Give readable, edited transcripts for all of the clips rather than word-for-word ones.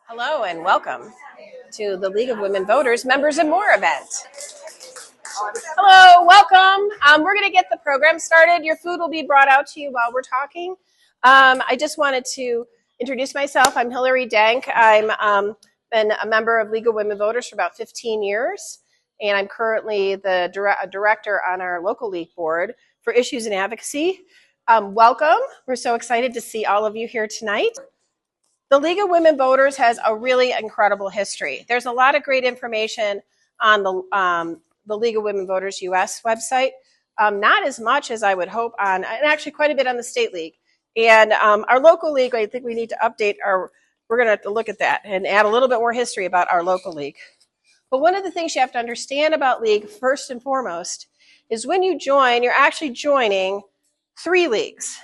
Hello and welcome to the League of Women Voters Members and More event. Hello, welcome. We're going to get the program started. Your food will be brought out to you while we're talking. I just wanted to introduce myself. I'm Hillary Dank. I'm been a member of League of Women Voters for about 15 years, and I'm currently the director on our local league board for issues and advocacy. Welcome. We're so excited to see all of you here tonight. The League of Women Voters has a really incredible history. There's a lot of great information on the League of Women Voters US website, not as much as I would hope on, and actually quite a bit on the state league. And our local league, I think we need to update we're going to have to look at that and add a little bit more history about our local league. But one of the things you have to understand about league, first and foremost, is when you join, you're actually joining 3 leagues.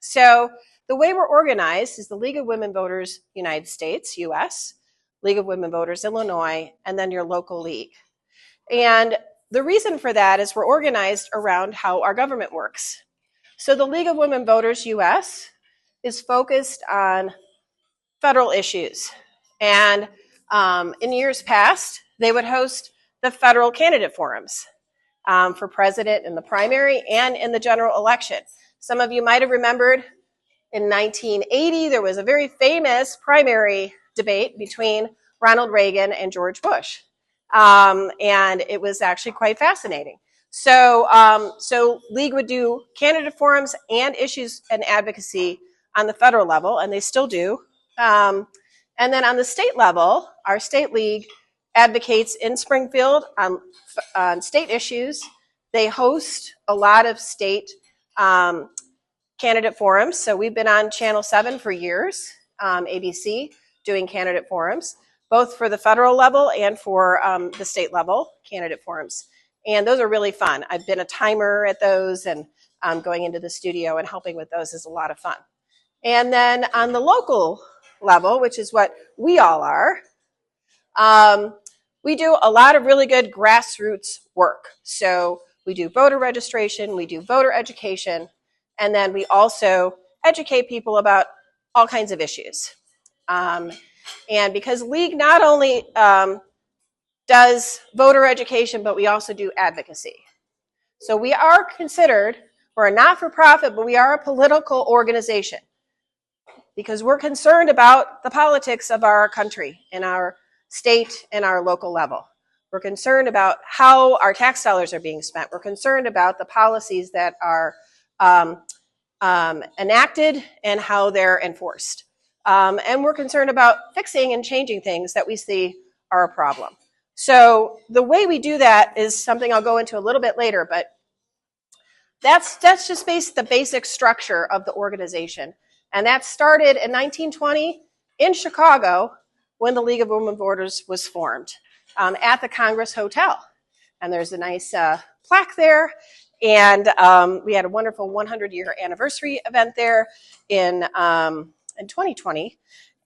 So the way we're organized is the League of Women Voters United States, US, League of Women Voters Illinois, and then your local league. And the reason for that is we're organized around how our government works. So the League of Women Voters US is focused on federal issues. And in years past, they would host the federal candidate forums for president in the primary and in the general election. Some of you might have remembered in 1980, there was a very famous primary debate between Ronald Reagan and George Bush. And it was actually quite fascinating. So League would do candidate forums and issues and advocacy on the federal level, and they still do. And then on the state level, our state league advocates in Springfield on state issues. They host a lot of state candidate forums. So we've been on Channel 7 for years, ABC, doing candidate forums, both for the federal level and for the state level candidate forums. And those are really fun. I've been a timer at those, and going into the studio and helping with those is a lot of fun. And then on the local level, which is what we all are, we do a lot of really good grassroots work. So we do voter registration, we do voter education, and then we also educate people about all kinds of issues. And because League not only does voter education, but we also do advocacy. So we are considered, we're a not-for-profit, but we are a political organization because we're concerned about the politics of our country and our state and our local level. We're concerned about how our tax dollars are being spent. We're concerned about the policies that are enacted and how they're enforced. And we're concerned about fixing and changing things that we see are a problem. So the way we do that is something I'll go into a little bit later, but that's just the basic structure of the organization. And that started in 1920 in Chicago when the League of Women Voters was formed at the Congress Hotel. And there's a nice plaque there. And we had a wonderful 100-year anniversary event there in 2020.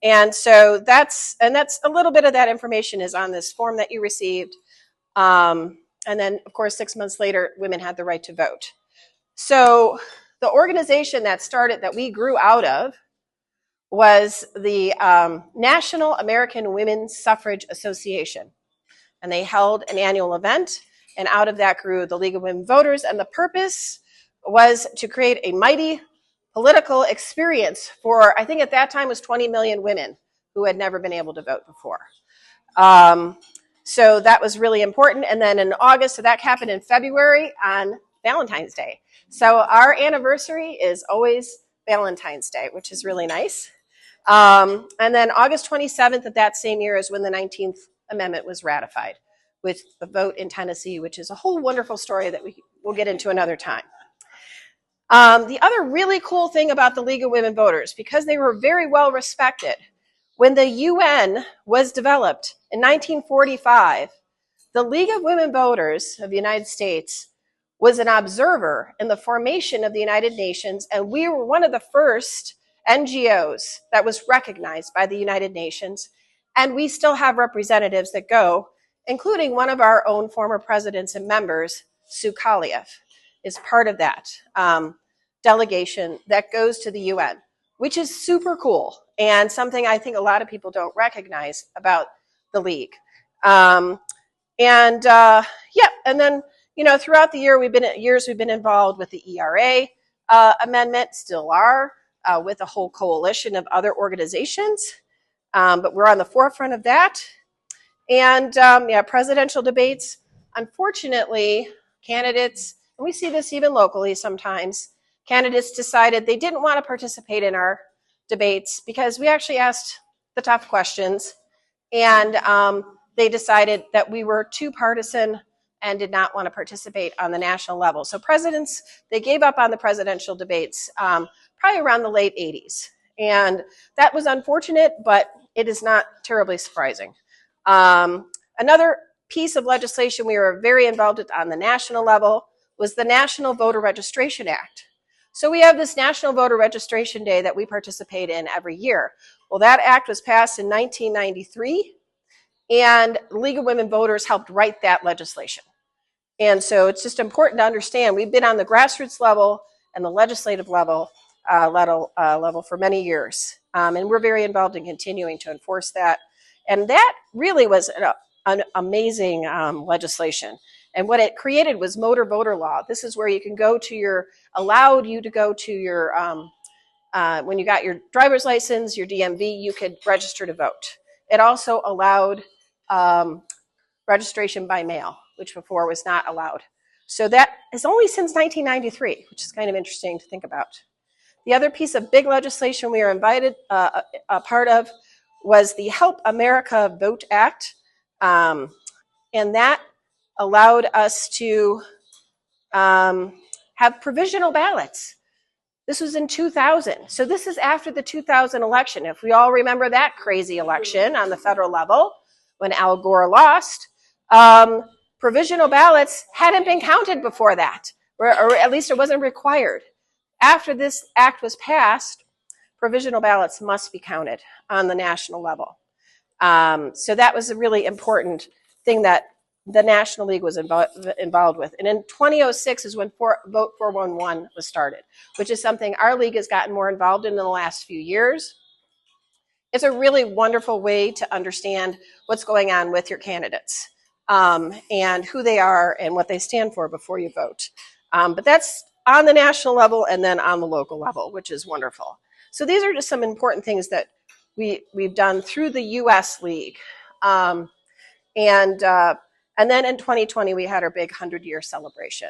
And so that's a little bit of that information is on this form that you received. And then, of course, 6 months later, women had the right to vote. So the organization that we grew out of was the National American Women's Suffrage Association. And they held an annual event. And out of that grew the League of Women Voters. And the purpose was to create a mighty political experience for, I think at that time was 20 million women who had never been able to vote before. So that was really important. And then in August, so that happened in February on Valentine's Day. So our anniversary is always Valentine's Day, which is really nice. And then August 27th of that same year is when the 19th Amendment was ratified with the vote in Tennessee, which is a whole wonderful story that we'll get into another time. The other really cool thing about the League of Women Voters, because they were very well respected, when the UN was developed in 1945, the League of Women Voters of the United States was an observer in the formation of the United Nations, and we were one of the first NGOs that was recognized by the United Nations, and we still have representatives that go, including one of our own former presidents and members, Sue Kaliev, is part of that delegation that goes to the UN, which is super cool. and something I think a lot of people don't recognize about the League. And then, throughout the years we've been involved with the ERA amendment, still are, with a whole coalition of other organizations. But we're on the forefront of that. And presidential debates, unfortunately, candidates, and we see this even locally sometimes, candidates decided they didn't want to participate in our debates because we actually asked the tough questions, and they decided that we were too partisan and did not want to participate on the national level. So presidents, they gave up on the presidential debates probably around the late 80s. And that was unfortunate, but it is not terribly surprising. Another piece of legislation we were very involved with on the national level was the National Voter Registration Act. So we have this National Voter Registration Day that we participate in every year. Well, that act was passed in 1993, and the League of Women Voters helped write that legislation. And so it's just important to understand we've been on the grassroots level and the legislative level for many years. And we're very involved in continuing to enforce that. And that really was an amazing legislation. And what it created was motor voter law. This is where you can allowed you to go to your, when you got your driver's license, your DMV, you could register to vote. It also allowed registration by mail, which before was not allowed. So that is only since 1993, which is kind of interesting to think about. The other piece of big legislation we were invited a part of was the Help America Vote Act, and that allowed us to have provisional ballots. This was in 2000. So this is after the 2000 election. If we all remember that crazy election on the federal level when Al Gore lost, provisional ballots hadn't been counted before that, or at least it wasn't required. After this act was passed, provisional ballots must be counted on the national level. So that was a really important thing that the National League was involved with. And in 2006 is when Vote 411 was started, which is something our league has gotten more involved in the last few years. It's a really wonderful way to understand what's going on with your candidates and who they are and what they stand for before you vote. But that's on the national level and then on the local level, which is wonderful. So these are just some important things that we've done through the U.S. League. And then in 2020, we had our big 100-year celebration.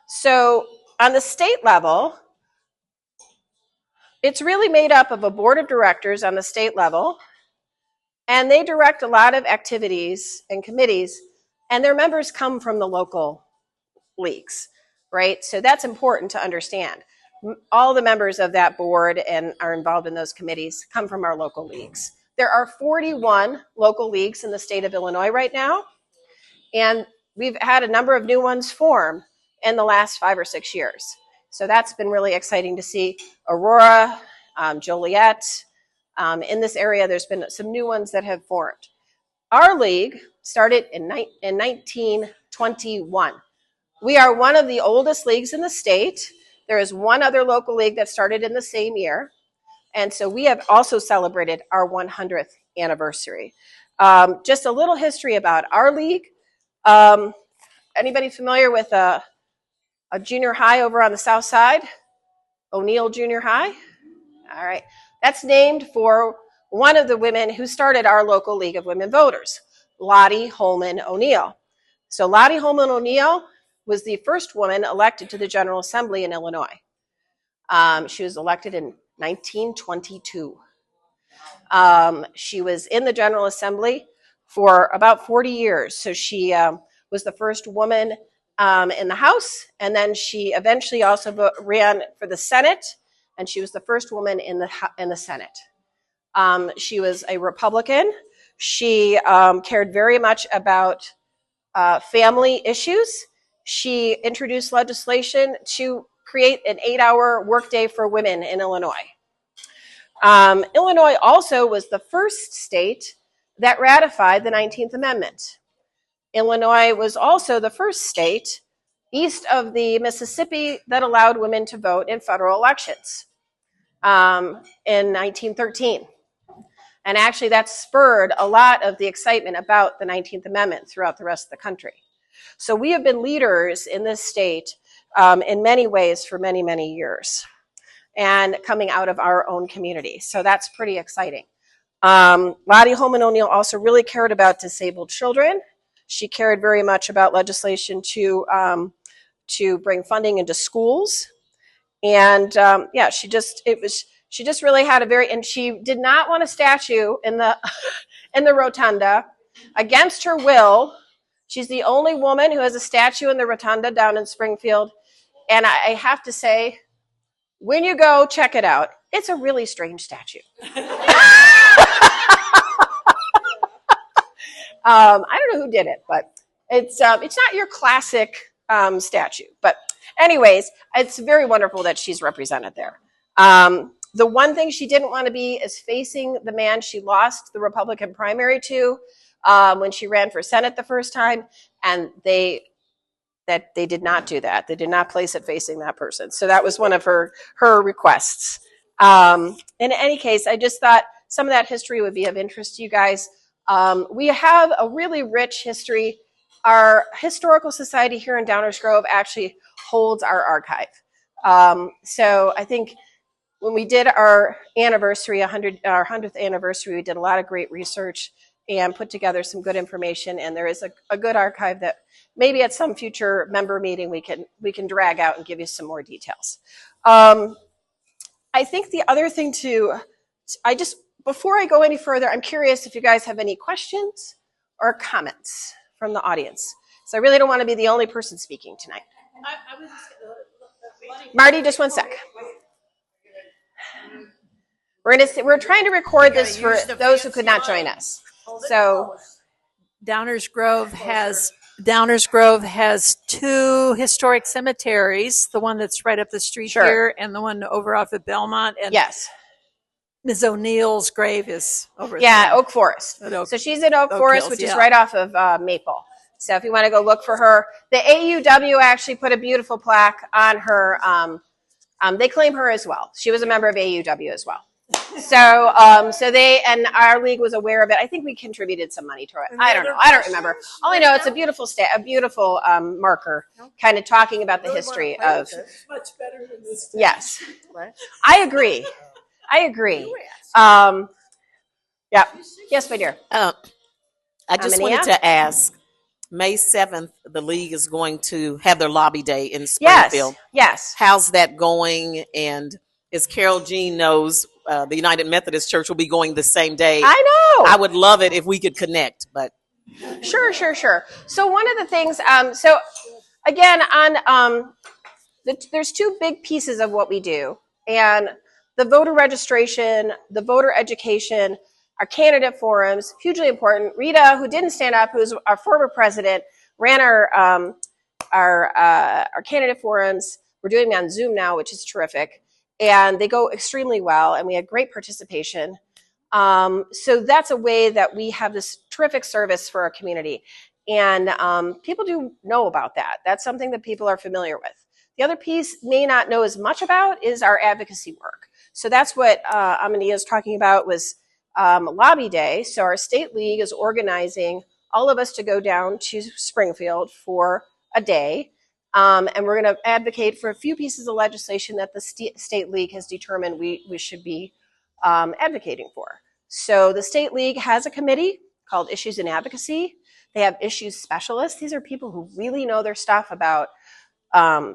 So on the state level, it's really made up of a board of directors on the state level, and they direct a lot of activities and committees, and their members come from the local leagues, right? So that's important to understand. All the members of that board and are involved in those committees come from our local leagues. There are 41 local leagues in the state of Illinois right now, and we've had a number of new ones form in the last 5 or 6 years. So that's been really exciting to see. Aurora, Joliet, in this area, there's been some new ones that have formed. Our league started in 1921. We are one of the oldest leagues in the state. There is one other local league that started in the same year. And so we have also celebrated our 100th anniversary. Just a little history about our league. Anybody familiar with a junior high over on the south side? O'Neill Junior High? All right. That's named for one of the women who started our local League of Women Voters, Lottie Holman O'Neill. So Lottie Holman O'Neill was the first woman elected to the General Assembly in Illinois. She was elected in 1922. She was in the General Assembly for about 40 years. So she was the first woman in the House, and then she eventually also ran for the Senate, and she was the first woman in the Senate. She was a Republican. She cared very much about family issues. She introduced legislation to create an 8-hour workday for women in Illinois. Illinois also was the first state that ratified the 19th Amendment. Illinois was also the first state east of the Mississippi that allowed women to vote in federal elections. in 1913. And actually that spurred a lot of the excitement about the 19th Amendment throughout the rest of the country. So we have been leaders in this state in many ways for many, many years, and coming out of our own community. So that's pretty exciting. Lottie Holman O'Neill also really cared about disabled children. She cared very much about legislation to bring funding into schools. And yeah, she just really had a very, and she did not want a statue in the in the rotunda. Against her will, she's the only woman who has a statue in the rotunda down in Springfield. And I have to say, when you go, check it out. It's a really strange statue. I don't know who did it, but it's not your classic statue. But anyways, it's very wonderful that she's represented there. The one thing she didn't want to be is facing the man she lost the Republican primary to when she ran for Senate the first time, and they did not do that. They did not place it facing that person. So that was one of her requests. In any case, I just thought some of that history would be of interest to you guys. We have a really rich history. Our historical society here in Downers Grove actually holds our archive. So I think when we did our anniversary, our 100th anniversary, we did a lot of great research and put together some good information. And there is a good archive that maybe at some future member meeting we can drag out and give you some more details. I think the other thing before I go any further, I'm curious if you guys have any questions or comments from the audience. So I really don't want to be the only person speaking tonight. Marty, just one sec. We're trying to record this for those who could not join us. So Downers Grove has two historic cemeteries, the one that's right up the street here and the one over off at Belmont. And yes. Ms. O'Neill's grave is over there. Oak Forest. So she's in Oak Forest, Hills, which is right off of Maple. So if you want to go look for her, the AUW actually put a beautiful plaque on her. They claim her as well. She was a member of AUW as well. So they, and our league was aware of it. I think we contributed some money to it. I don't know. I don't remember. All I know, it's a beautiful marker, kind of talking about the history of. Much better than this. Yes, I agree. Yeah. Yes, my dear. I just wanted to ask. May 7th, the league is going to have their lobby day in Springfield. Yes. How's that going? And as Carol Jean knows, the United Methodist Church will be going the same day. I know. I would love it if we could connect, but. Sure. So one of the things, so again, there's two big pieces of what we do. And the voter registration, the voter education, our candidate forums, hugely important. Rita, who didn't stand up, who's our former president, ran our candidate forums. We're doing them on Zoom now, which is terrific. And they go extremely well, and we had great participation. So that's a way that we have this terrific service for our community. And people do know about that. That's something that people are familiar with. The other piece may not know as much about is our advocacy work. So that's what Amandia is talking about was Lobby Day. So our state league is organizing all of us to go down to Springfield for a day. And we're going to advocate for a few pieces of legislation that the state league has determined we should be advocating for. So the state league has a committee called Issues and Advocacy. They have issues specialists. These are people who really know their stuff about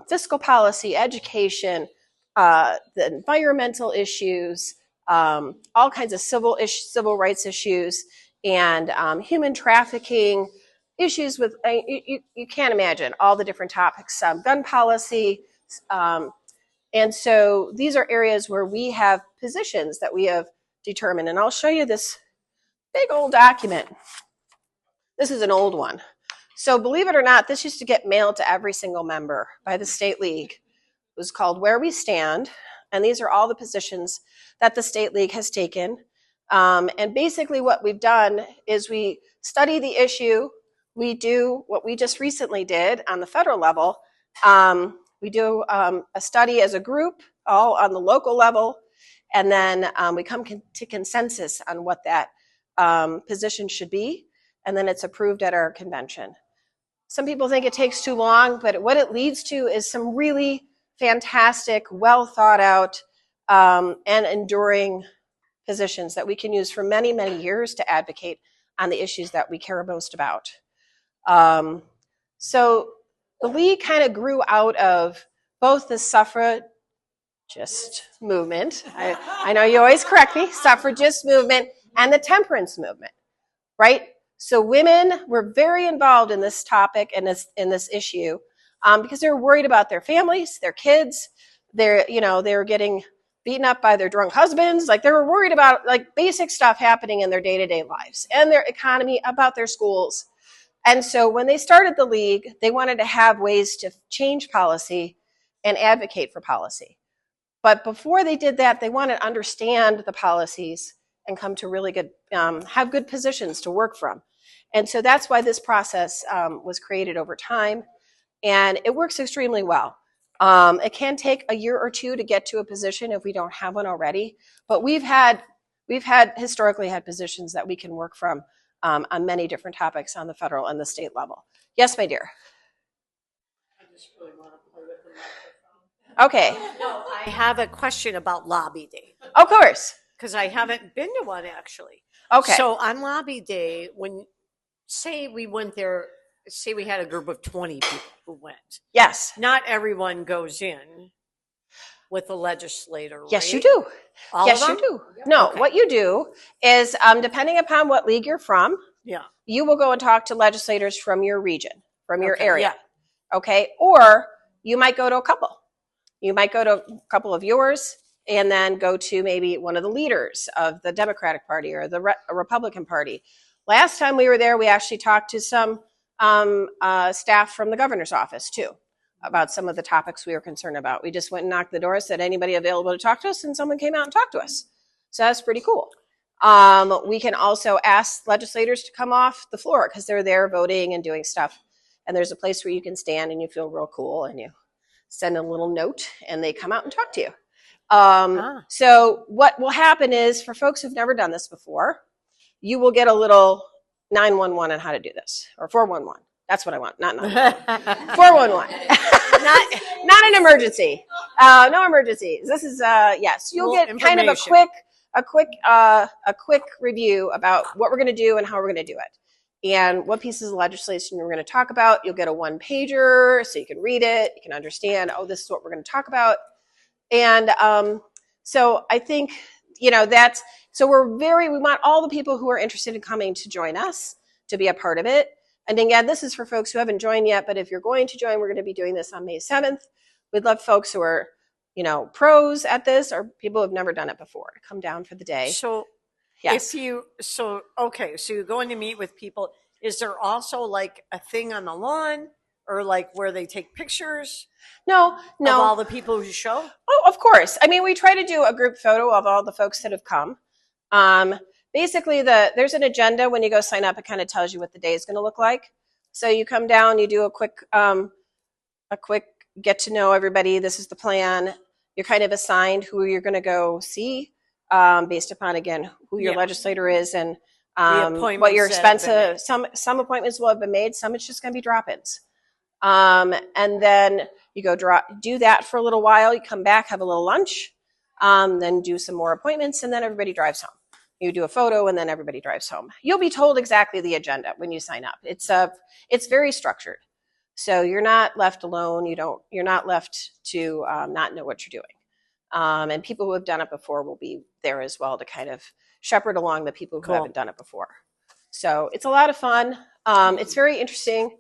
fiscal policy, education, the environmental issues, all kinds of civil rights issues, and human trafficking issues with, you can't imagine all the different topics, gun policy. And so these are areas where we have positions that we have determined. And I'll show you this big old document. This is an old one. So believe it or not, this used to get mailed to every single member by the state league. It was called Where We Stand. And these are all the positions that the state league has taken. And basically what we've done is we study the issue. We do what we just recently did on the federal level. We do a study as a group, all on the local level. and then we come to consensus on what that position should be, and then it's approved at our convention. Some people think it takes too long, but what it leads to is some really fantastic, well thought out, and enduring positions that we can use for many, many years to advocate on the issues that we care most about. So the League kind of grew out of both the suffragist movement, I know you always correct me, suffragist movement, and the temperance movement, right? So women were very involved in this topic and in this issue because they were worried about their families, their kids. They were getting beaten up by their drunk husbands. Like, they were worried about like basic stuff happening in their day-to-day lives and their economy, about their schools. And so when they started the League, they wanted to have ways to change policy and advocate for policy. But before they did that, they wanted to understand the policies and come to really good, have good positions to work from. And so that's why this process was created over time. And it works extremely well. It can take a year or two to get to a position if we don't have one already. But we've historically had positions that we can work from on many different topics on the federal and the state level. Yes, my dear. I just really want to play with the microphone. Okay. No, I have a question about Lobby Day. Of course. Because I haven't been to one, actually. Okay. So on Lobby Day, say we went there, say we had a group of 20 people who went. Yes. Not everyone goes in with the legislator, Yes, right? you do. All yes, of them? you do. No, Okay. what you do is, depending upon what league you're from, Yeah. you will go and talk to legislators from your region, from your Okay, area. yeah. Okay. Or you might go to a couple. You might go to a couple of yours and then go to maybe one of the leaders of the Democratic Party or the Republican Party. Last time we were there, we actually talked to some staff from the governor's office too about some of the topics we were concerned about. We just went and knocked the door, said anybody available to talk to us, and someone came out and talked to us. So that's pretty cool. We can also ask legislators to come off the floor because they're there voting and doing stuff. And there's a place where you can stand and you feel real cool and you send a little note and they come out and talk to you. So what will happen is, for folks who've never done this before, you will get a little 911 on how to do this, or 411. That's what I want, not 911. 411. Not an emergency. No emergencies. This is yes. You'll get kind of a quick review about what we're going to do and how we're going to do it, and what pieces of legislation we're going to talk about. You'll get a one-pager so you can read it, you can understand. Oh, this is what we're going to talk about. And so I think, that's, so we want all the people who are interested in coming to join us, to be a part of it. And again, this is for folks who haven't joined yet, but if you're going to join, we're going to be doing this on May 7th. We'd love folks who are, pros at this or people who have never done it before to come down for the day. So yes. So you're going to meet with people. Is there also like a thing on the lawn or like where they take pictures? No. Of all the people who show? Oh, of course. I mean, we try to do a group photo of all the folks that have come. Basically, there's an agenda when you go sign up. It kind of tells you what the day is going to look like. So you come down, you do a quick get to know everybody. This is the plan. You're kind of assigned who you're going to go see based upon, again, who your legislator is and what your expensive. Some appointments will have been made. Some it's just going to be drop-ins. And then you go do that for a little while. You come back, have a little lunch, then do some more appointments, and then everybody drives home. You do a photo, and then everybody drives home. You'll be told exactly the agenda when you sign up. It's very structured, so you're not left alone. You're not left to not know what you're doing. And people who have done it before will be there as well to kind of shepherd along the people who haven't done it before. So it's a lot of fun. It's very interesting.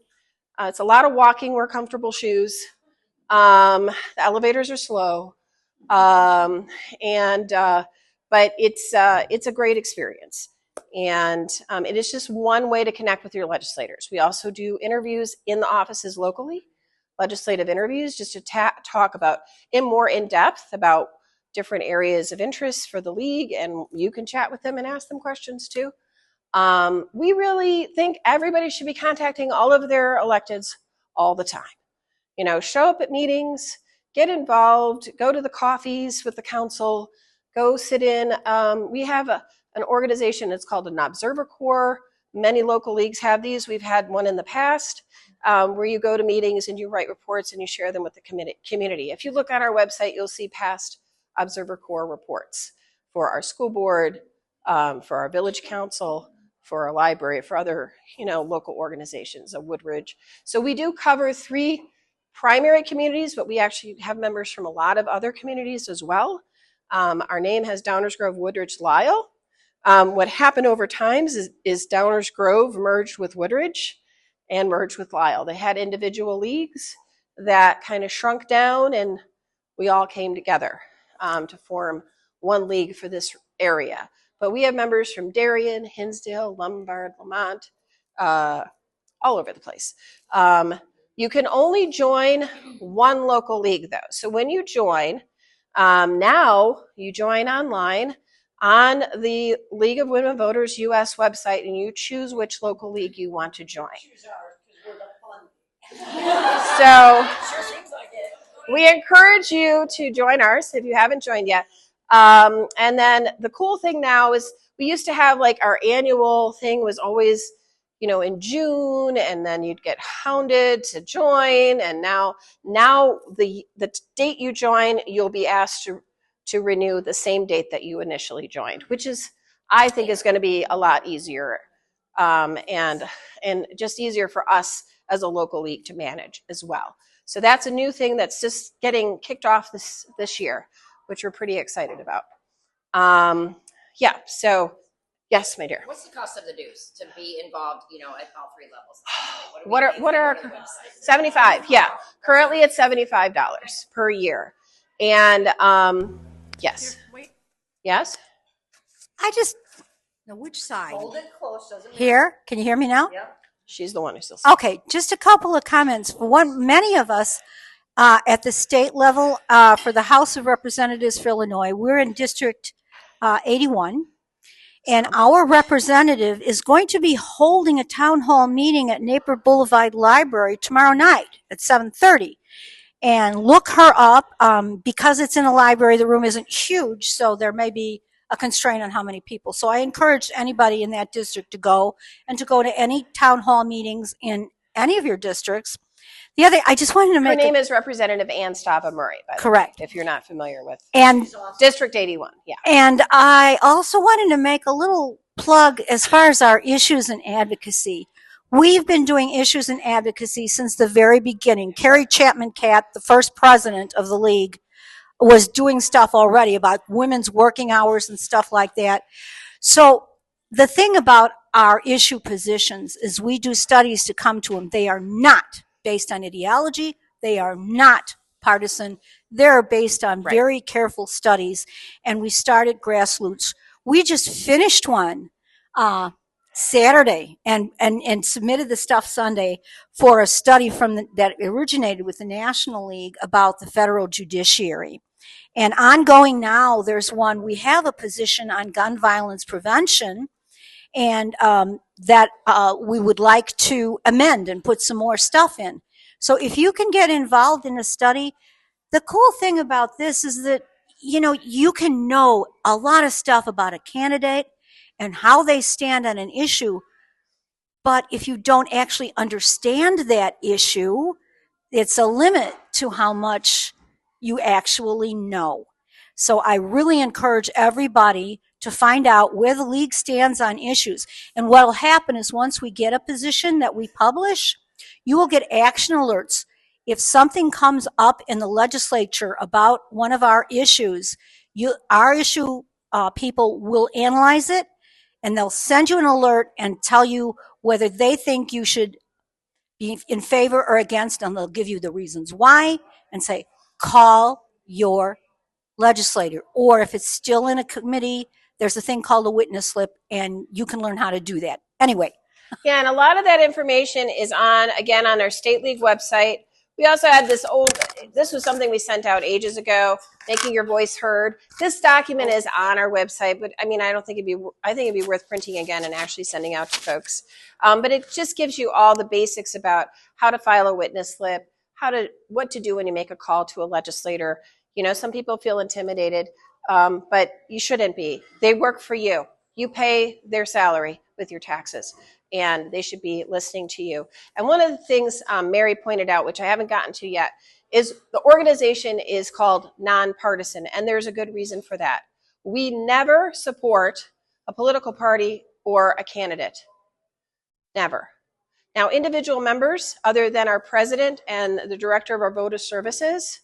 It's a lot of walking. Wear comfortable shoes. The elevators are slow, but it's a great experience. And it is just one way to connect with your legislators. We also do interviews in the offices locally, legislative interviews, just to talk about more in depth about different areas of interest for the league, and you can chat with them and ask them questions too. We really think everybody should be contacting all of their electeds all the time. Show up at meetings, get involved, go to the coffees with the council, Go sit in. We have an organization, it's called an Observer Corps. Many local leagues have these. We've had one in the past where you go to meetings and you write reports and you share them with the community. If you look on our website, you'll see past Observer Corps reports for our school board, for our village council, for our library, for other local organizations, a Woodridge. So we do cover 3 primary communities, but we actually have members from a lot of other communities as well. Our name has Downers Grove Woodridge.Lisle. What happened over time is Downers Grove merged with Woodridge and merged with Lisle. They had individual leagues that kind of shrunk down, and we all came together to form one league for this area. But we have members from Darien, Hinsdale, Lombard, Lamont, all over the place. You can only join one local league, though. So when you join, now you join online on the League of Women Voters US website, and you choose which local league you want to join. So we encourage you to join ours if you haven't joined yet. And then the cool thing now is we used to have like our annual thing was always, in June, and then you'd get hounded to join. And now the date you join, you'll be asked to renew the same date that you initially joined, which is, I think, is going to be a lot easier and just easier for us as a local league to manage as well. So that's a new thing that's just getting kicked off this year, which we're pretty excited about. So yes, my dear. What's the cost of the dues to be involved, at all 3 levels? What are 75? Yeah, currently it's $75 per year, and yes, Wait. yes. Now, which side? Hold it close. Doesn't matter. Here? Can you hear me now? Yep. She's the one who's still. Okay, just a couple of comments. One, many of us at the state level for the House of Representatives for Illinois, we're in District 81, and our representative is going to be holding a town hall meeting at Napier Boulevard Library tomorrow night at 7:30. And look her up because it's in a library. The room isn't huge, so there may be a constraint on how many people. So I encourage anybody in that district to go to any town hall meetings in any of your districts. The other, I just wanted to make. Her name is Representative Ann Stava Murray, by the way, correct. if you're not familiar with. And District 81, yeah. And I also wanted to make a little plug as far as our issues and advocacy. We've been doing issues and advocacy since the very beginning. Carrie Chapman-Catt, the first president of the league, was doing stuff already about women's working hours and stuff like that. So the thing about our issue positions is we do studies to come to them. They are not based on ideology. They are not partisan. They're based on very careful studies. And we started grassroots. We just finished one Saturday and submitted the stuff Sunday for a study that originated with the National League about the federal judiciary. And ongoing now, there's one, we have a position on gun violence prevention, and that we would like to amend and put some more stuff in. So if you can get involved in a study, the cool thing about this is that, you can know a lot of stuff about a candidate and how they stand on an issue, but if you don't actually understand that issue, it's a limit to how much you actually know. So I really encourage everybody to find out where the league stands on issues. And what will happen is once we get a position that we publish, you will get action alerts. If something comes up in the legislature about one of our issues, our issue people will analyze it, and they'll send you an alert and tell you whether they think you should be in favor or against, and they'll give you the reasons why and say, call your legislator. Or if it's still in a committee, there's a thing called a witness slip, and you can learn how to do that. Anyway. Yeah, and a lot of that information is on our State League website. We also had this was something we sent out ages ago, making your voice heard. This document is on our website, but I think it'd be worth printing again and actually sending out to folks. But it just gives you all the basics about how to file a witness slip, what to do when you make a call to a legislator. Some people feel intimidated. but you shouldn't be. They work for you. You pay their salary with your taxes, and they should be listening to you. And one of the things Mary pointed out, which I haven't gotten to yet, is the organization is called nonpartisan, and there's a good reason for that. We never support a political party or a candidate. Never. Now, individual members, other than our president and the director of our voter services,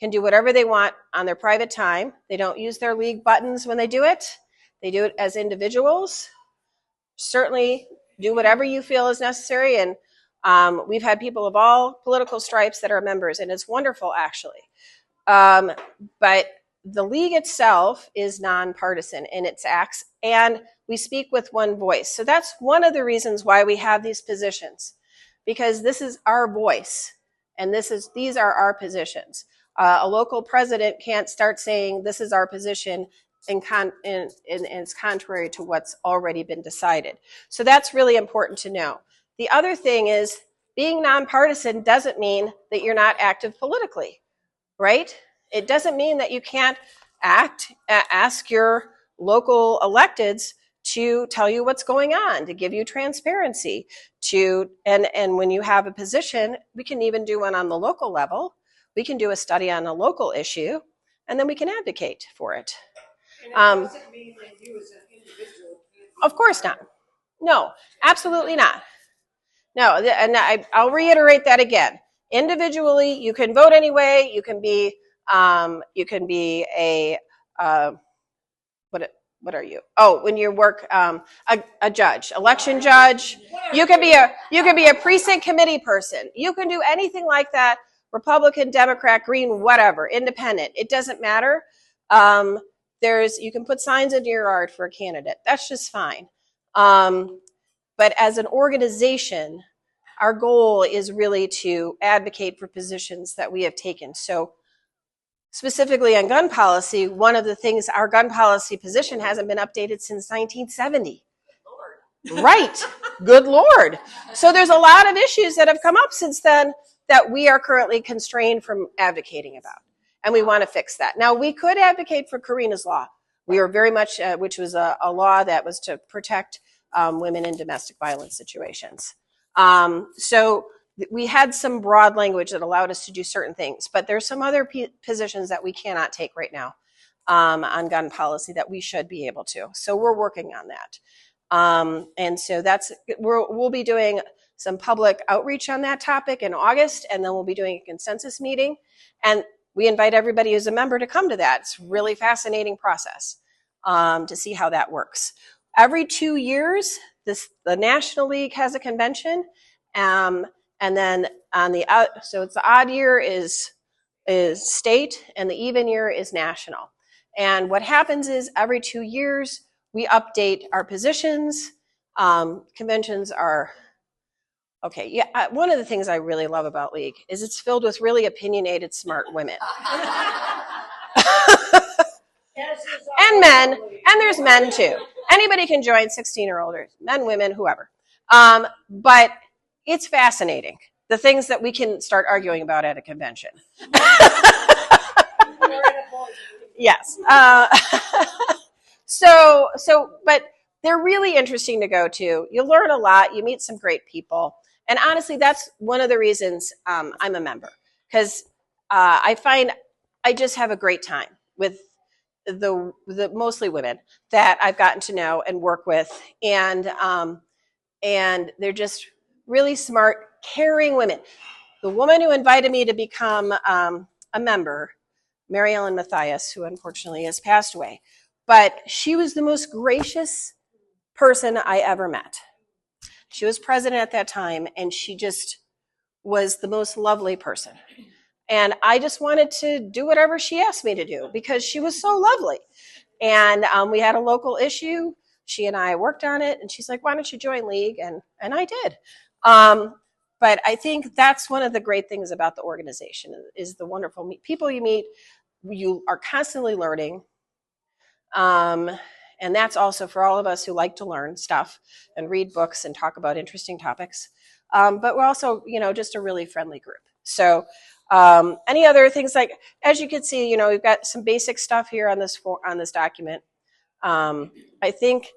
can do whatever they want on their private time. They don't use their league buttons when they do it. They do it as individuals. Certainly do whatever you feel is necessary. And we've had people of all political stripes that are members, and it's wonderful, actually. But the league itself is nonpartisan in its acts, and we speak with one voice. So that's one of the reasons why we have these positions, because this is our voice, and these are our positions. A local president can't start saying this is our position and it's contrary to what's already been decided. So that's really important to know. The other thing is, being nonpartisan doesn't mean that you're not active politically, right? It doesn't mean that you can't ask your local electeds to tell you what's going on, to give you transparency, and when you have a position, we can even do one on the local level. We can do a study on a local issue, and then we can advocate for it. And it doesn't mean that you as an individual. Of course not. No, absolutely not. No, and I'll reiterate that again. Individually, you can vote anyway. You can be a what are you? Oh, when you work a judge, election judge. You can be a precinct committee person. You can do anything like that. Republican, Democrat, Green, whatever, independent. It doesn't matter. You can put signs in your yard for a candidate. That's just fine. But as an organization, our goal is really to advocate for positions that we have taken. So specifically on gun policy, one of the things, our gun policy position hasn't been updated since 1970. Right. Good Lord. So there's a lot of issues that have come up since then that we are currently constrained from advocating about. And we want to fix that. Now, we could advocate for Karina's Law. We are very much, which was a law that was to protect women in domestic violence situations. So we had some broad language that allowed us to do certain things, but there's some other positions that we cannot take right now on gun policy that we should be able to. So we're working on that. And so we'll be doing some public outreach on that topic in August, and then we'll be doing a consensus meeting. And we invite everybody who's a member to come to that. It's a really fascinating process to see how that works. Every 2 years, the National League has a convention, and then so it's the odd year is state, and the even year is national. And what happens is every 2 years we update our positions. Conventions are okay. Yeah, one of the things I really love about League is it's filled with really opinionated, smart women. And men, and there's men too. Anybody can join, 16 or older, men, women, whoever. But it's fascinating, the things that we can start arguing about at a convention. Yes. But they're really interesting to go to. You learn a lot. You meet some great people. And honestly, that's one of the reasons I'm a member, because I find I just have a great time with the mostly women that I've gotten to know and work with, and they're just really smart, caring women. The woman who invited me to become a member, Mary Ellen Matthias, who unfortunately has passed away, but she was the most gracious person I ever met. She was president at that time, and she just was the most lovely person. And I just wanted to do whatever she asked me to do because she was so lovely. And we had a local issue. She and I worked on it, and she's like, why don't you join League? And I did. But I think that's one of the great things about the organization is the wonderful people you meet. You are constantly learning. And that's also for all of us who like to learn stuff and read books and talk about interesting topics. But we're also, just a really friendly group. So Any other things like, as you can see, we've got some basic stuff here on this document. I think.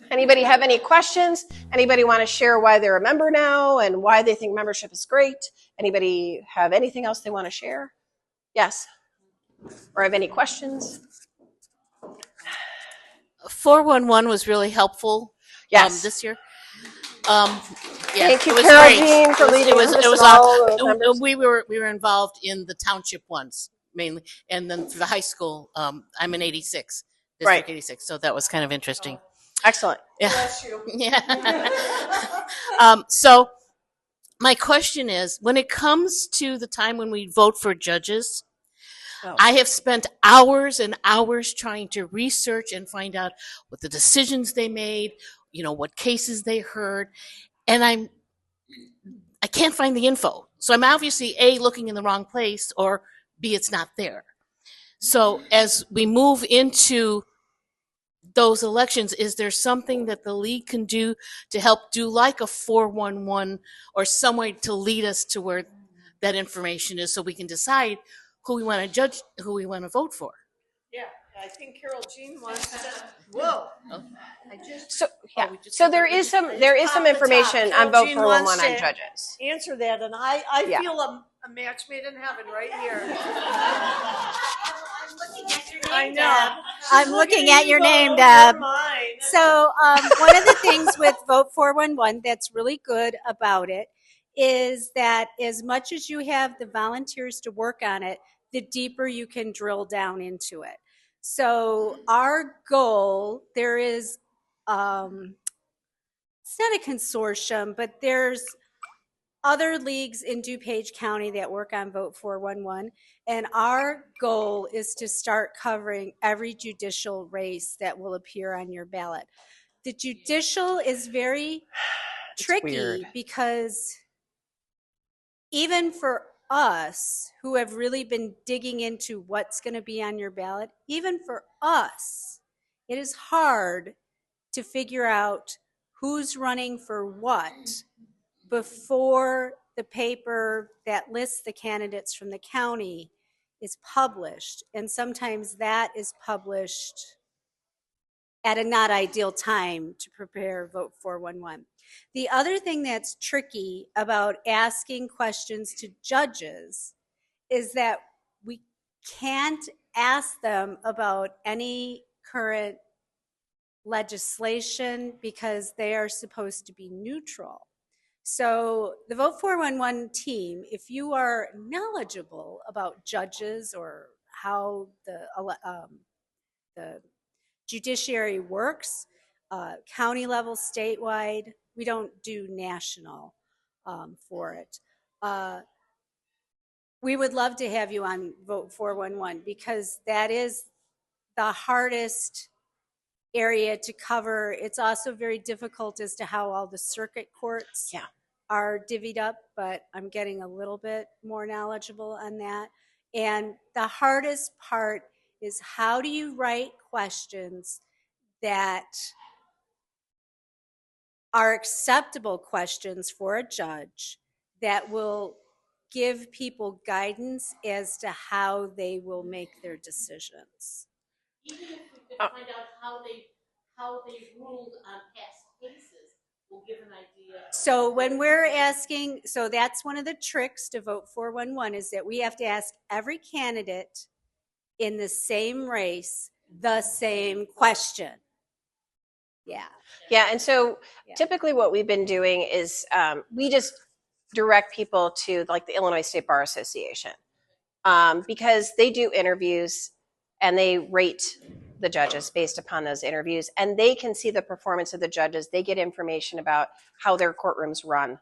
Anybody have any questions? Anybody want to share why they're a member now and why they think membership is great? Anybody have anything else they want to share? Yes. Or have any questions? 411 was really helpful. Yes. This year. Thank you, Carol Jean, for leading us. We were involved in the township ones mainly, and then for the high school. I'm in 86, District 86, so that was kind of interesting. Excellent. Yeah. Bless you. Yeah. So my question is, when it comes to the time when we vote for judges, I have spent hours and hours trying to research and find out what the decisions they made, what cases they heard, and I can't find the info. So I'm obviously A, looking in the wrong place, or B, it's not there. So as we move into those elections, is there something that the league can do to help do like a 411 or some way to lead us to where that information is so we can decide who we want to judge, who we want to vote for? Yeah, I think Carol Jean wants to. Whoa. So there is some information on Vote 411 on judges. Answer that, and I feel a match made in heaven right here. I know. I'm looking at your name, Deb. So one of the things with Vote 411 that's really good about it is that as much as you have the volunteers to work on it, the deeper you can drill down into it. So our goal, there is, it's not a consortium, but there's other leagues in DuPage County that work on Vote 411, and our goal is to start covering every judicial race that will appear on your ballot. The judicial is very tricky because even for us who have really been digging into what's going to be on your ballot, even for us, it is hard to figure out who's running for what before the paper that lists the candidates from the county is published. And sometimes that is published at a not ideal time to prepare Vote 411. The other thing that's tricky about asking questions to judges is that we can't ask them about any current legislation because they are supposed to be neutral. So the Vote 411 team, if you are knowledgeable about judges or how the judiciary works, county level, statewide, we don't do national for it. We would love to have you on Vote 411 because that is the hardest area to cover. It's also very difficult as to how all the circuit courts are divvied up, but I'm getting a little bit more knowledgeable on that. And the hardest part is how do you write questions that are acceptable questions for a judge that will give people guidance as to how they will make their decisions. Even if we could find out how they ruled on past cases, we'll give an idea. So when we're asking, so that's one of the tricks to Vote 411 is that we have to ask every candidate in the same race the same question. Yeah, and so typically what we've been doing is we just direct people to like the Illinois State Bar Association because they do interviews and they rate the judges based upon those interviews, and they can see the performance of the judges. They get information about how their courtrooms run.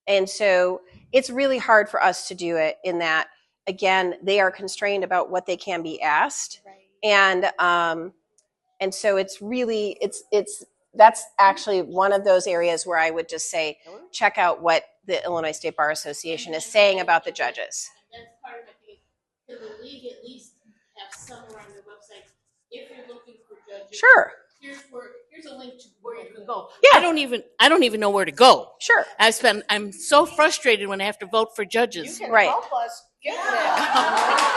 And so it's really hard for us to do it in that, again, they are constrained about what they can be asked. Right. And so it's really, that's actually one of those areas where I would just say, check out what the Illinois State Bar Association is saying about the judges. And that's part of my thing. Can the league at least have somewhere on their website if you're looking for judges, Sure. here's a link to where you can go. Yeah. I don't even know where to go. Sure. I'm so frustrated when I have to vote for judges. Can Right. help us get that.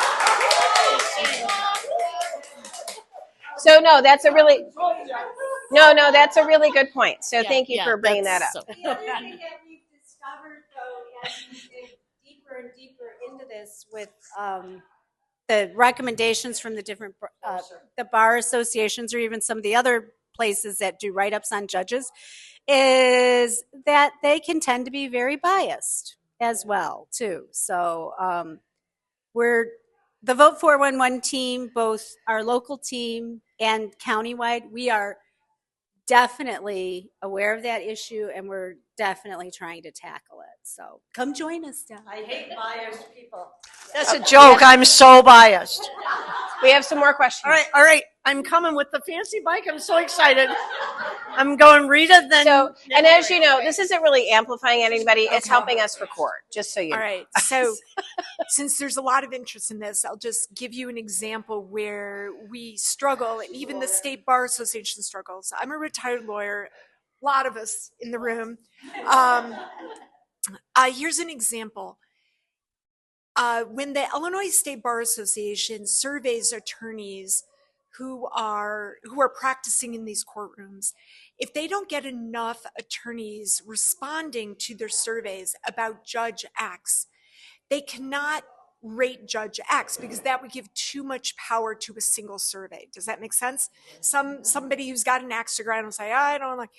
So no, that's a really that's a really good point. So thank you for bringing that up. The other thing that we've discovered, though, as we dig deeper and deeper into this with the recommendations from the different the bar associations or even some of the other places that do write-ups on judges, is that they can tend to be very biased as well, too. So we're the Vote 411 team, both our local team and countywide, we are definitely aware of that issue and we're definitely trying to tackle it. So come join us, Deb. I hate biased people. That's a joke. I'm so biased. We have some more questions. All right. I'm coming with the fancy bike. I'm so excited. I'm going Rita, then. So, and as you know, this isn't really amplifying anybody. It's helping us record, just so you know. All right. So since there's a lot of interest in this, I'll just give you an example where we struggle, and even the State Bar Association struggles. I'm a retired lawyer, a lot of us in the room. Here's an example. When the Illinois State Bar Association surveys attorneys who are practicing in these courtrooms, if they don't get enough attorneys responding to their surveys about Judge X, they cannot rate Judge X because that would give too much power to a single survey. Does that make sense? Somebody who's got an axe to grind will say, I don't like.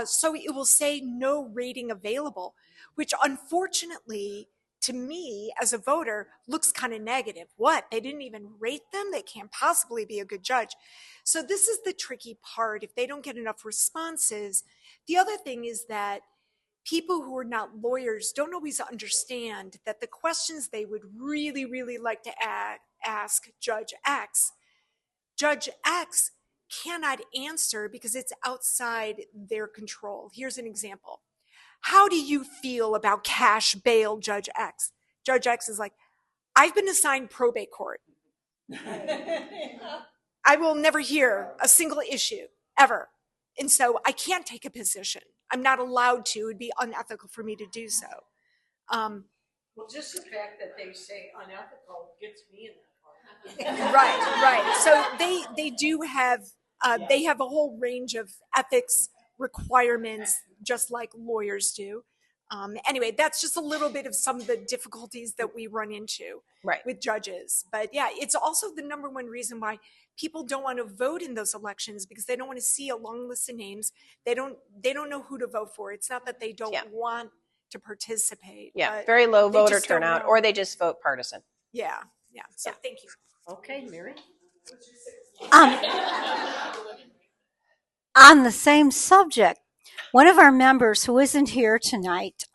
So it will say no rating available, which unfortunately, to me as a voter, looks kind of negative. What? They didn't even rate them? They can't possibly be a good judge. So this is the tricky part. If they don't get enough responses, the other thing is that people who are not lawyers don't always understand that the questions they would really, really like to ask Judge X cannot answer because it's outside their control. Here's an example. How do you feel about cash bail, Judge X? Judge X is like, I've been assigned probate court. I will never hear a single issue, ever. And so I can't take a position. I'm not allowed to. It would be unethical for me to do so. Well, just the fact that they say unethical gets me in that part. Right. So they do have they have a whole range of ethics requirements, just like lawyers do. Anyway, that's just a little bit of some of the difficulties that we run into with judges. But yeah, it's also the number one reason why people don't want to vote in those elections, because they don't want to see a long list of names. They don't know who to vote for. It's not that they don't want to participate. Yeah, very low voter turnout, or they just vote partisan. Yeah. So thank you. Okay, Mary. On the same subject, one of our members who isn't here tonight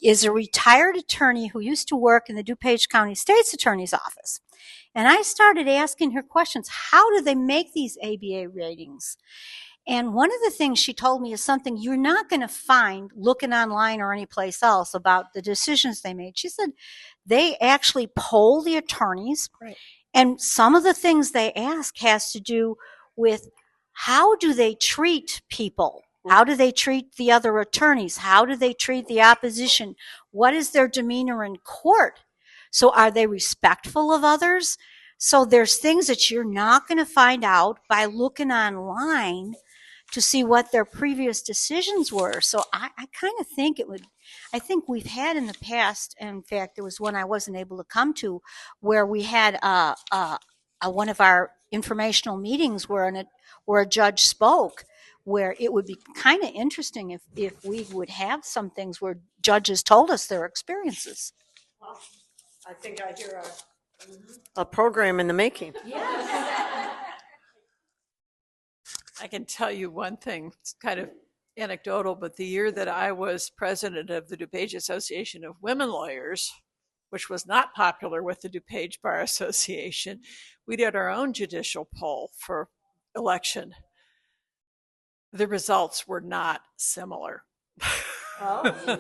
is a retired attorney who used to work in the DuPage County State's Attorney's Office. And I started asking her questions. How do they make these ABA ratings? And one of the things she told me is something you're not going to find looking online or anyplace else about the decisions they made. She said they actually poll the attorneys. Right. And some of the things they ask has to do with how do they treat people? How do they treat the other attorneys? How do they treat the opposition? What is their demeanor in court? So are they respectful of others? So there's things that you're not going to find out by looking online to see what their previous decisions were. So I kind of think I think we've had in the past, in fact, there was one I wasn't able to come to, where we had one of our informational meetings where a judge spoke, where it would be kind of interesting if we would have some things where judges told us their experiences. Well, I think I hear a program in the making. I can tell you one thing. It's kind of anecdotal, but the year that I was president of the DuPage Association of Women Lawyers, which was not popular with the DuPage Bar Association, we did our own judicial poll for election. The results were not similar. Oh.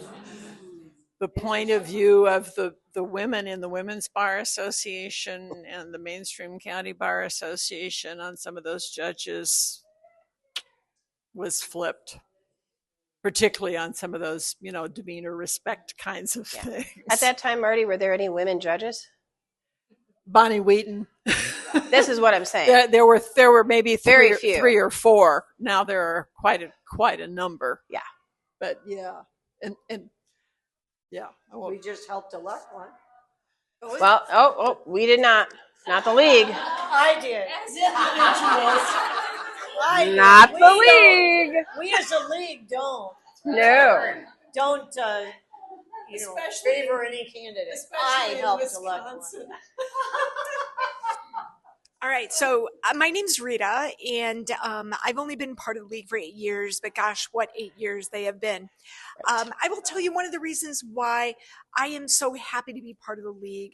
the point of view of the women in the Women's Bar Association and the Mainstream County Bar Association on some of those judges was flipped, particularly on some of those, demeanor, respect kinds of things. At that time, Marty, were there any women judges? Bonnie Wheaton. This is what I'm saying. There were maybe Very few. 3 or 4. Now there are quite a number. Yeah. But yeah, and yeah. We just helped elect one. Well, we did not the league. I did. Not the league. We as a league don't. No. Don't favor any candidate. I helped elect one. All right, so my name's Rita, and I've only been part of the league for 8 years, but gosh, what 8 years they have been. I will tell you one of the reasons why I am so happy to be part of the league.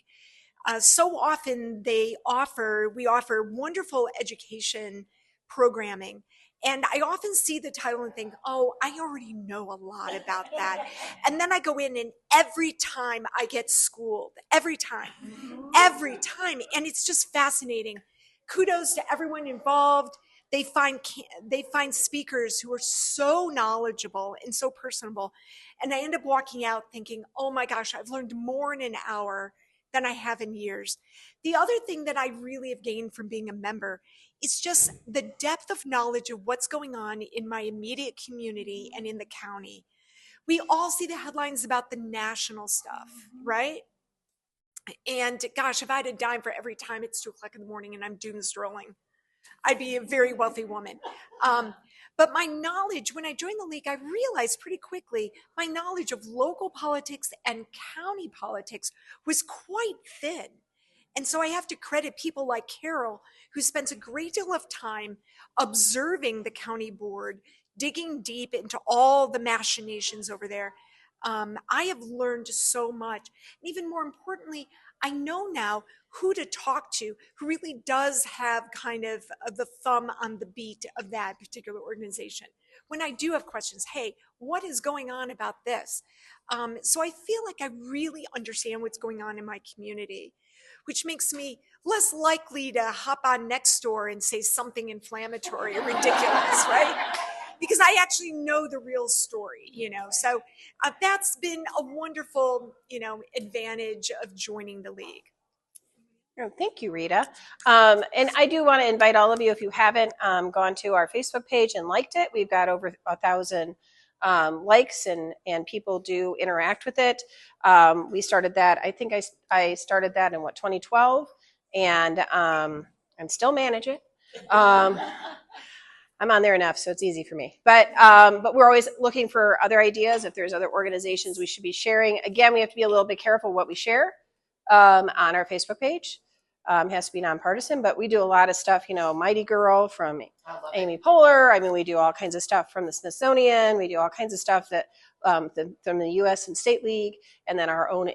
So often we offer wonderful education programming. And I often see the title and think, oh, I already know a lot about that. And then I go in and every time I get schooled, every time. And it's just fascinating. Kudos to everyone involved. They find speakers who are so knowledgeable and so personable. And I end up walking out thinking, oh my gosh, I've learned more in an hour than I have in years. The other thing that I really have gained from being a member is just the depth of knowledge of what's going on in my immediate community and in the county. We all see the headlines about the national stuff, right? And gosh, if I had a dime for every time it's 2 o'clock in the morning and I'm doom scrolling, I'd be a very wealthy woman. But my knowledge, when I joined the league, I realized pretty quickly my knowledge of local politics and county politics was quite thin. And so I have to credit people like Carol, who spends a great deal of time observing the county board, digging deep into all the machinations over there. I have learned so much. And even more importantly, I know now who to talk to who really does have kind of the thumb on the beat of that particular organization. When I do have questions, hey, what is going on about this? So I feel like I really understand what's going on in my community, which makes me less likely to hop on Nextdoor and say something inflammatory or ridiculous, right? Because I actually know the real story, So that's been a wonderful, advantage of joining the league. Oh, thank you, Rita. And I do want to invite all of you, if you haven't gone to our Facebook page and liked it, we've got over 1,000 likes and people do interact with it. We started that, I think I started that in 2012 and still manage it. I'm on there enough, so it's easy for me. But we're always looking for other ideas. If there's other organizations we should be sharing. Again, we have to be a little bit careful what we share on our Facebook page. It has to be nonpartisan, but we do a lot of stuff, Mighty Girl from Amy Poehler. I mean, we do all kinds of stuff from the Smithsonian. We do all kinds of stuff that from the U.S. and State League, and then our own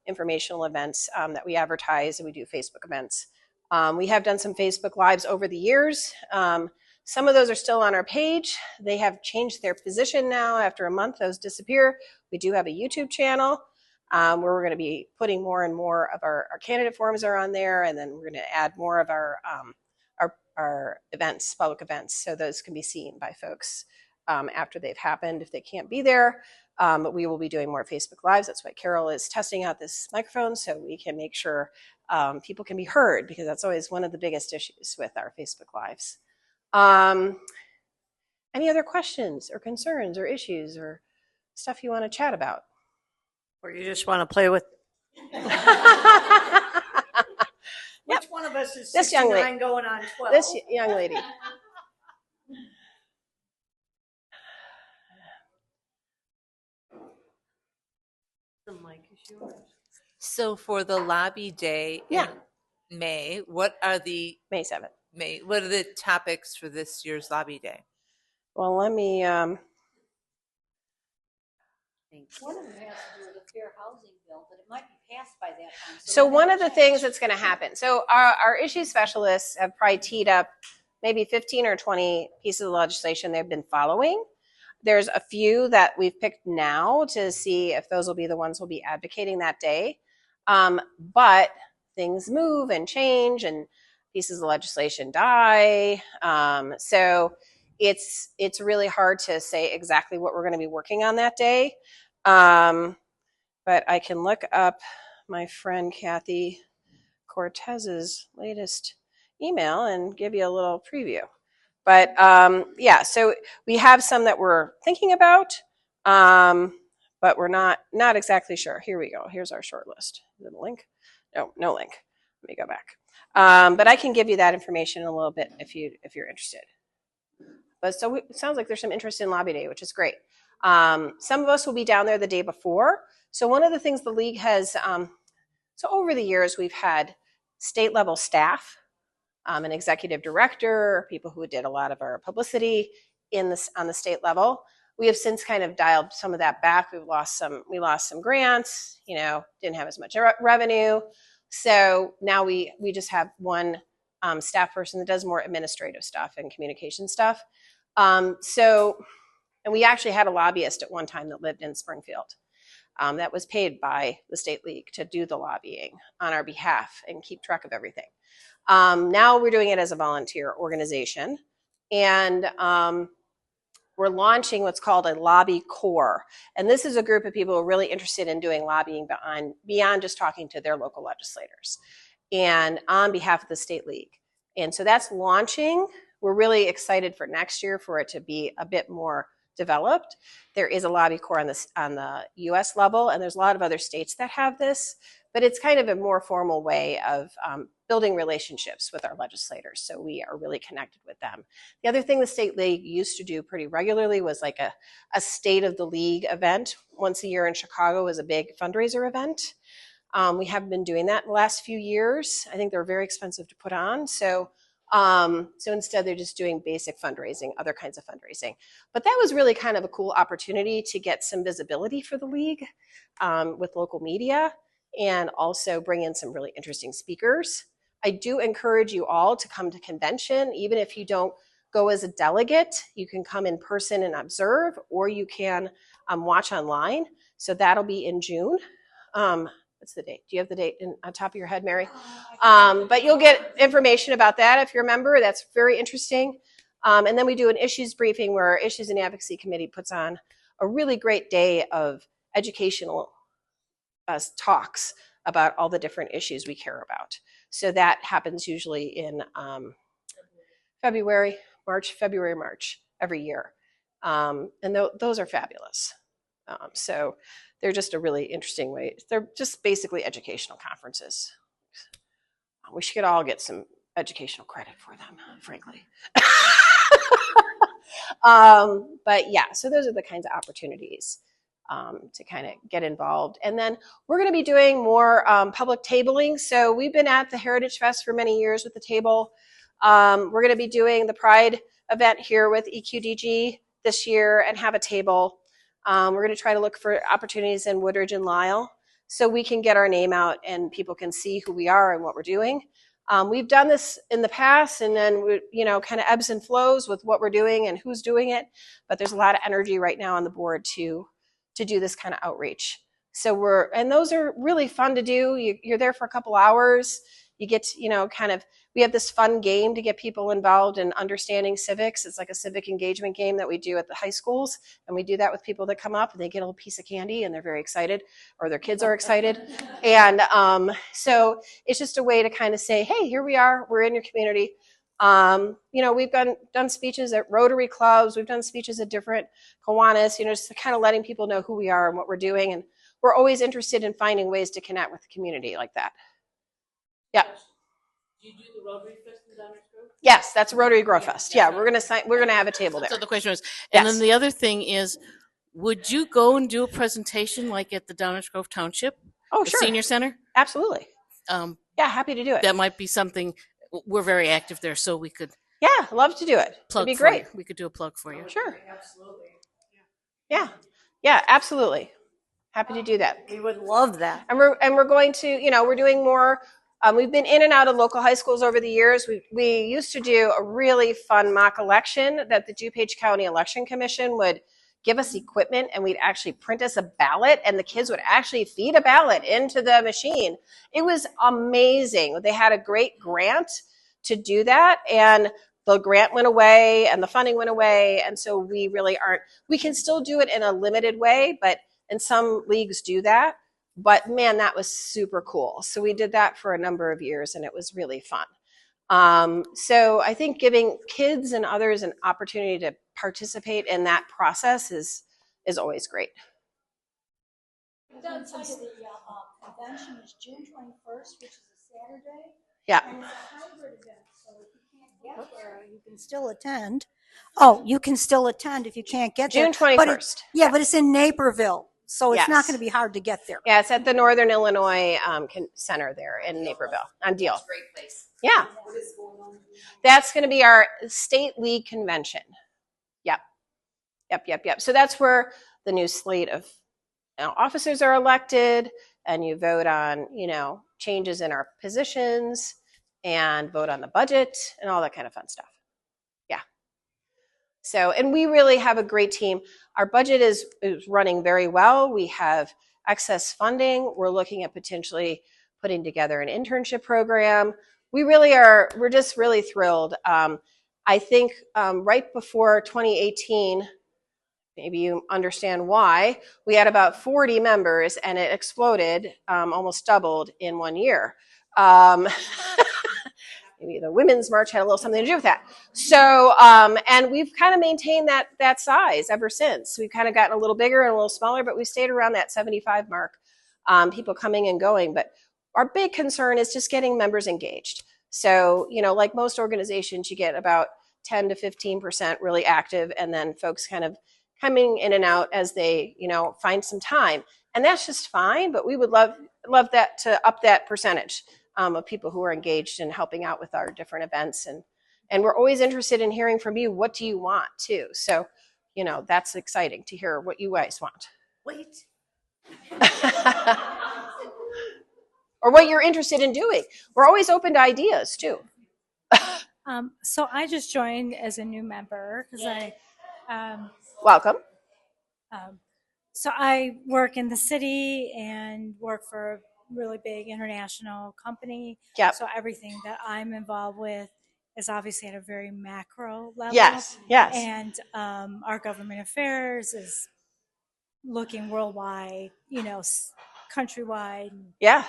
informational events that we advertise, and we do Facebook events. We have done some Facebook Lives over the years. Some of those are still on our page. They have changed their position now. After a month, those disappear. We do have a YouTube channel where we're going to be putting more and more of our candidate forums are on there, and then we're going to add more of our events, public events, so those can be seen by folks after they've happened if they can't be there. But we will be doing more Facebook Lives. That's why Carol is testing out this microphone so we can make sure people can be heard, because that's always one of the biggest issues with our Facebook Lives. Any other questions or concerns or issues or stuff you want to chat about? Or you just want to play with? Which one of us is This young 69 lady. going on 12? This young lady. The mic is yours. So for the lobby day Yeah. in May, what are the May 7th. what are the topics for this year's lobby day? Well, let me One of them has to do with the fair housing bill, but it might be passed by that time. So one of the things that's going to happen, so our issue specialists have probably teed up maybe 15 or 20 pieces of legislation they've been following. there's a few that we've picked now to see if those will be the ones who'll be advocating that day. But things move and change, and pieces of legislation die. So it's really hard to say exactly what we're going to be working on that day. But I can look up my friend Kathy Cortez's latest email and give you a little preview. But yeah, so we have some that we're thinking about, but we're not exactly sure. Here we go. Here's our short list. Is it a link? No link. Let me go back. But I can give you that information in a little bit if you're interested. But so it sounds like there's some interest in Lobby Day, which is great. Some of us will be down there the day before. So one of the things the league has, so over the years we've had state level staff, an executive director, people who did a lot of our publicity on the state level. We have since kind of dialed some of that back. We lost some grants, didn't have as much revenue. So now we just have one staff person that does more administrative stuff and communication stuff. And we actually had a lobbyist at one time that lived in Springfield. That was paid by the state league to do the lobbying on our behalf and keep track of everything. Now we're doing it as a volunteer organization, and we're launching what's called a lobby corps. And this is a group of people who are really interested in doing lobbying beyond just talking to their local legislators and on behalf of the state league. And so that's launching. We're really excited for next year for it to be a bit more developed. There is a lobby corps on the US level, and there's a lot of other states that have this, but it's kind of a more formal way of building relationships with our legislators, so we are really connected with them. The other thing the state league used to do pretty regularly was like a state of the league event. Once a year in Chicago is a big fundraiser event. We haven't been doing that in the last few years. I think they're very expensive to put on, so instead they're just doing basic fundraising, other kinds of fundraising. But that was really kind of a cool opportunity to get some visibility for the league with local media, and also bring in some really interesting speakers. I do encourage you all to come to convention. Even if you don't go as a delegate, you can come in person and observe, or you can watch online. So that'll be in June. What's the date? Do you have the date on top of your head, Mary? But you'll get information about that if you're a member. That's very interesting. And then we do an issues briefing where our Issues and Advocacy Committee puts on a really great day of educational talks about all the different issues we care about. So that happens usually in February, March, every year. And those are fabulous. So they're just a really interesting way. They're just basically educational conferences. We should all get some educational credit for them, frankly. But yeah, so those are the kinds of opportunities to kind of get involved. And then we're going to be doing more public tabling. So we've been at the Heritage Fest for many years with the table. We're going to be doing the Pride event here with EQDG this year and have a table. We're going to try to look for opportunities in Woodridge.Lisle so we can get our name out and people can see who we are and what we're doing. We've done this in the past, and then kind of ebbs and flows with what we're doing and who's doing it. But there's a lot of energy right now on the board to do this kind of outreach. So and those are really fun to do. You're there for a couple hours. You get to, we have this fun game to get people involved in understanding civics. It's like a civic engagement game that we do at the high schools. And we do that with people that come up and they get a little piece of candy and they're very excited, or their kids are excited. And so it's just a way to kind of say, hey, here we are, we're in your community. We've done speeches at Rotary clubs. We've done speeches at different Kiwanis, just kind of letting people know who we are and what we're doing. And we're always interested in finding ways to connect with the community like that. Yeah. Do you do the Rotary Fest in Downers Grove? Yes, that's Rotary Grove Fest. Yeah, we're gonna have a table there. So the question was, and Yes. then the other thing is, would you go and do a presentation like at the Downers Grove Township? Oh, the sure. Senior Center? Absolutely. Yeah, happy to do it. That might be something. We're very active there, so we could. Yeah, love to do it. Plug It'd be great. We could do a plug for you. Sure. Absolutely. Yeah, absolutely. Happy to do that. We would love that. And we're going to, we're doing more. We've been in and out of local high schools over the years. We used to do a really fun mock election that the DuPage County Election Commission would give us equipment and we'd actually print us a ballot and the kids would actually feed a ballot into the machine. It was amazing. They had a great grant to do that, and the grant went away and the funding went away, and so we really aren't. We can still do it in a limited way, and some leagues do that. But man, that was super cool. So we did that for a number of years, and it was really fun. So I think giving kids and others an opportunity to participate in that process is always great. Since the convention is June 21st, which is a Saturday. Yeah. And it's a hybrid event, so if you can't get there, you can still attend. Oh, you can still attend if you can't get there. June 21st. But it's in Naperville, so it's not going to be hard to get there. Yeah, it's at the Northern Illinois Center there in Naperville on Deal. It's a great place. Yeah. That's going to be our state league convention. Yep. So that's where the new slate of officers are elected, and you vote on, changes in our positions and vote on the budget and all that kind of fun stuff. Yeah. So, and we really have a great team. Our budget is running very well. We have excess funding. We're looking at potentially putting together an internship program. We're just really thrilled. I think right before 2018, maybe you understand why, we had about 40 members and it exploded, almost doubled in 1 year. Maybe the Women's March had a little something to do with that. So, and we've kind of maintained that size ever since. We've kind of gotten a little bigger and a little smaller, but we stayed around that 75 mark, people coming and going. But our big concern is just getting members engaged. So, like most organizations, you get about 10 to 15% really active, and then folks kind of coming in and out as they, find some time. And that's just fine, but we would love that to up that percentage of people who are engaged in helping out with our different events. And we're always interested in hearing from you. What do you want too? So, that's exciting to hear what you guys want. Wait. Or what you're interested in doing. We're always open to ideas too. So I just joined as a new member because Welcome. So I work in the city and work for a really big international company. Yep. So everything that I'm involved with is obviously at a very macro level. Yes. And our government affairs is looking worldwide, countrywide. Yeah.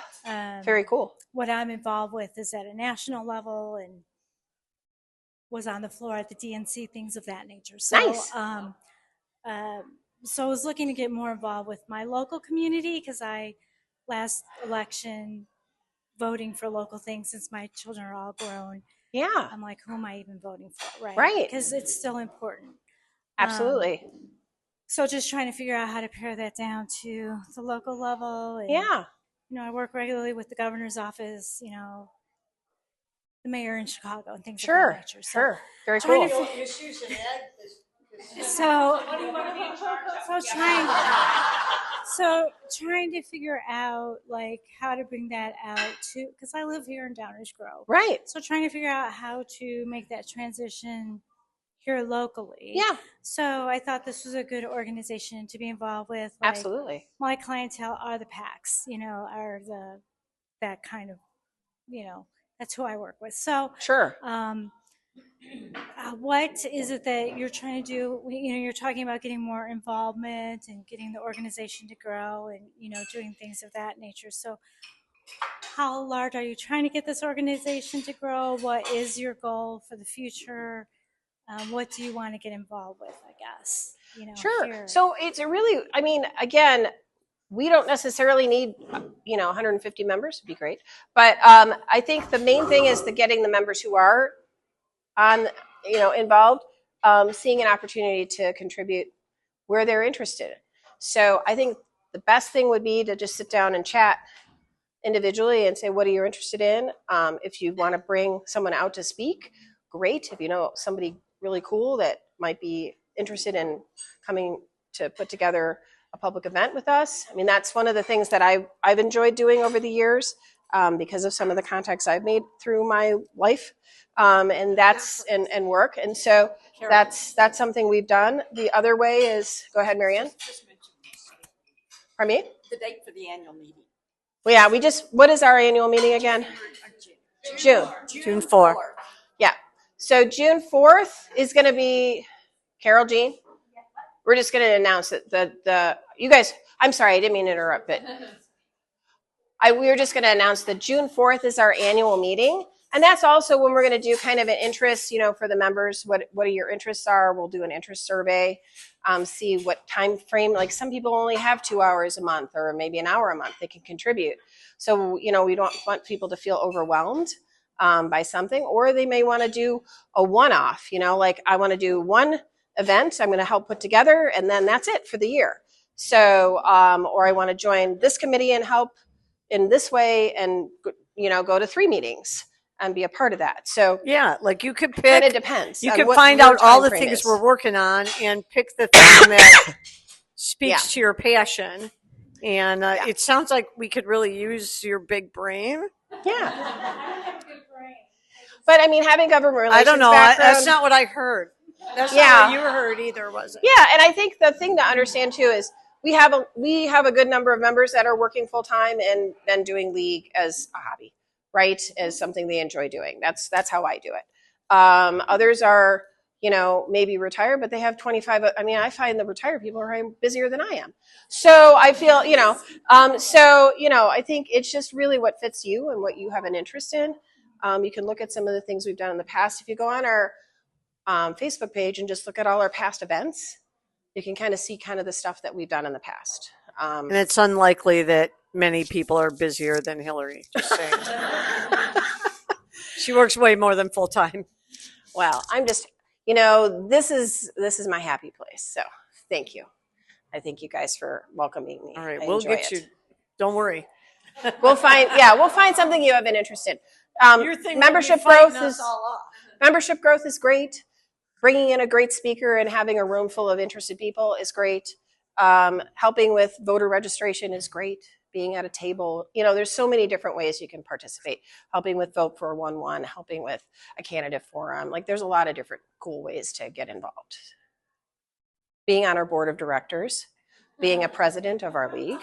Very cool. What I'm involved with is at a national level and was on the floor at the DNC, things of that nature. So, nice. So I was looking to get more involved with my local community because last election, voting for local things since my children are all grown. Yeah. I'm like, who am I even voting for? Right. Because it's still important. Absolutely. So just trying to figure out how to pare that down to the local level. And, yeah. I work regularly with the governor's office, the mayor in Chicago and things of that nature. So sure. Very cool. Trying to figure out how to bring that out to, because I live here in Downers Grove. Right. So trying to figure out how to make that transition here locally. Yeah. So I thought this was a good organization to be involved with. Absolutely. My clientele are the PACs, are that kind of, that's who I work with. So sure. What is it that you're trying to do? You're talking about getting more involvement and getting the organization to grow and, doing things of that nature. So how large are you trying to get this organization to grow? What is your goal for the future? What do you want to get involved with, I guess? Sure. Here. So it's again, we don't necessarily need, 150 members would be great. But I think the main thing is getting the members who are involved, seeing an opportunity to contribute where they're interested. So I think the best thing would be to just sit down and chat individually and say, what are you interested in? If you want to bring someone out to speak, great. If you know somebody really cool that might be interested in coming to put together a public event with us. That's one of the things that I've enjoyed doing over the years. because of some of the contacts I've made through my life, and work. And so that's something we've done. The other way is, go ahead, Marianne. Pardon me? The date for the annual meeting. Well, yeah, what is our annual meeting again? June 4th. Yeah. So June 4th is going to be Carol Jean. We're just going to announce that you guys, I'm sorry, I didn't mean to interrupt, but we were just going to announce that June 4th is our annual meeting. And that's also when we're going to do kind of an interest, for the members, what your interests are. We'll do an interest survey, see what time frame, like some people only have 2 hours a month or maybe an hour a month they can contribute. So, we don't want people to feel overwhelmed by something, or they may want to do a one-off, like I want to do one event I'm going to help put together, and then that's it for the year. So, or I want to join this committee and help in this way and, go to 3 meetings and be a part of that. So yeah, like you could pick. Kind of depends. You can find out all the things we're working on and pick the thing that speaks to your passion. And it sounds like we could really use your big brain. Yeah. But I mean, having government relations I don't know. That's not what I heard. That's not what you heard either, was it? Yeah, and I think the thing to understand too is we have a good number of members that are working full time and then doing league as a hobby, right? As something they enjoy doing. That's how I do it. Others are, maybe retired, but they have 25. I mean, I find the retired people are busier than I am. So I feel, I think it's just really what fits you and what you have an interest in. You can look at some of the things we've done in the past. If you go on our Facebook page and just look at all our past events, you can kind of see kind of the stuff that we've done in the past. And it's unlikely that many people are busier than Hillary. Just saying. She works way more than full time. Well, I'm just, this is my happy place. So thank you. I thank you guys for welcoming me. All right, we'll get you. Don't worry. We'll find something you have an interest in. Membership growth is great. Bringing in a great speaker and having a room full of interested people is great. Helping with voter registration is great. Being at a table, there's so many different ways you can participate. Helping with Vote 411, helping with a candidate forum. Like there's a lot of different cool ways to get involved. Being on our board of directors, being a president of our league.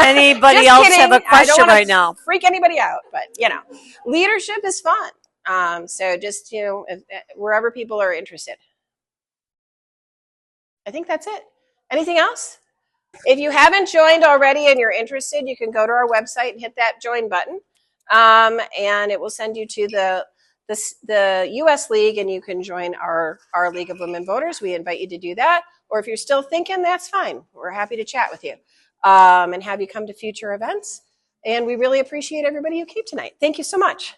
Anybody else have a question right now? Freak anybody out, but leadership is fun. So just wherever people are interested. I think that's it. Anything else? If you haven't joined already and you're interested, you can go to our website and hit that join button, and it will send you to the U.S. League, and you can join our League of Women Voters. We invite you to do that. Or if you're still thinking, that's fine. We're happy to chat with you and have you come to future events. And we really appreciate everybody who came tonight. Thank you so much.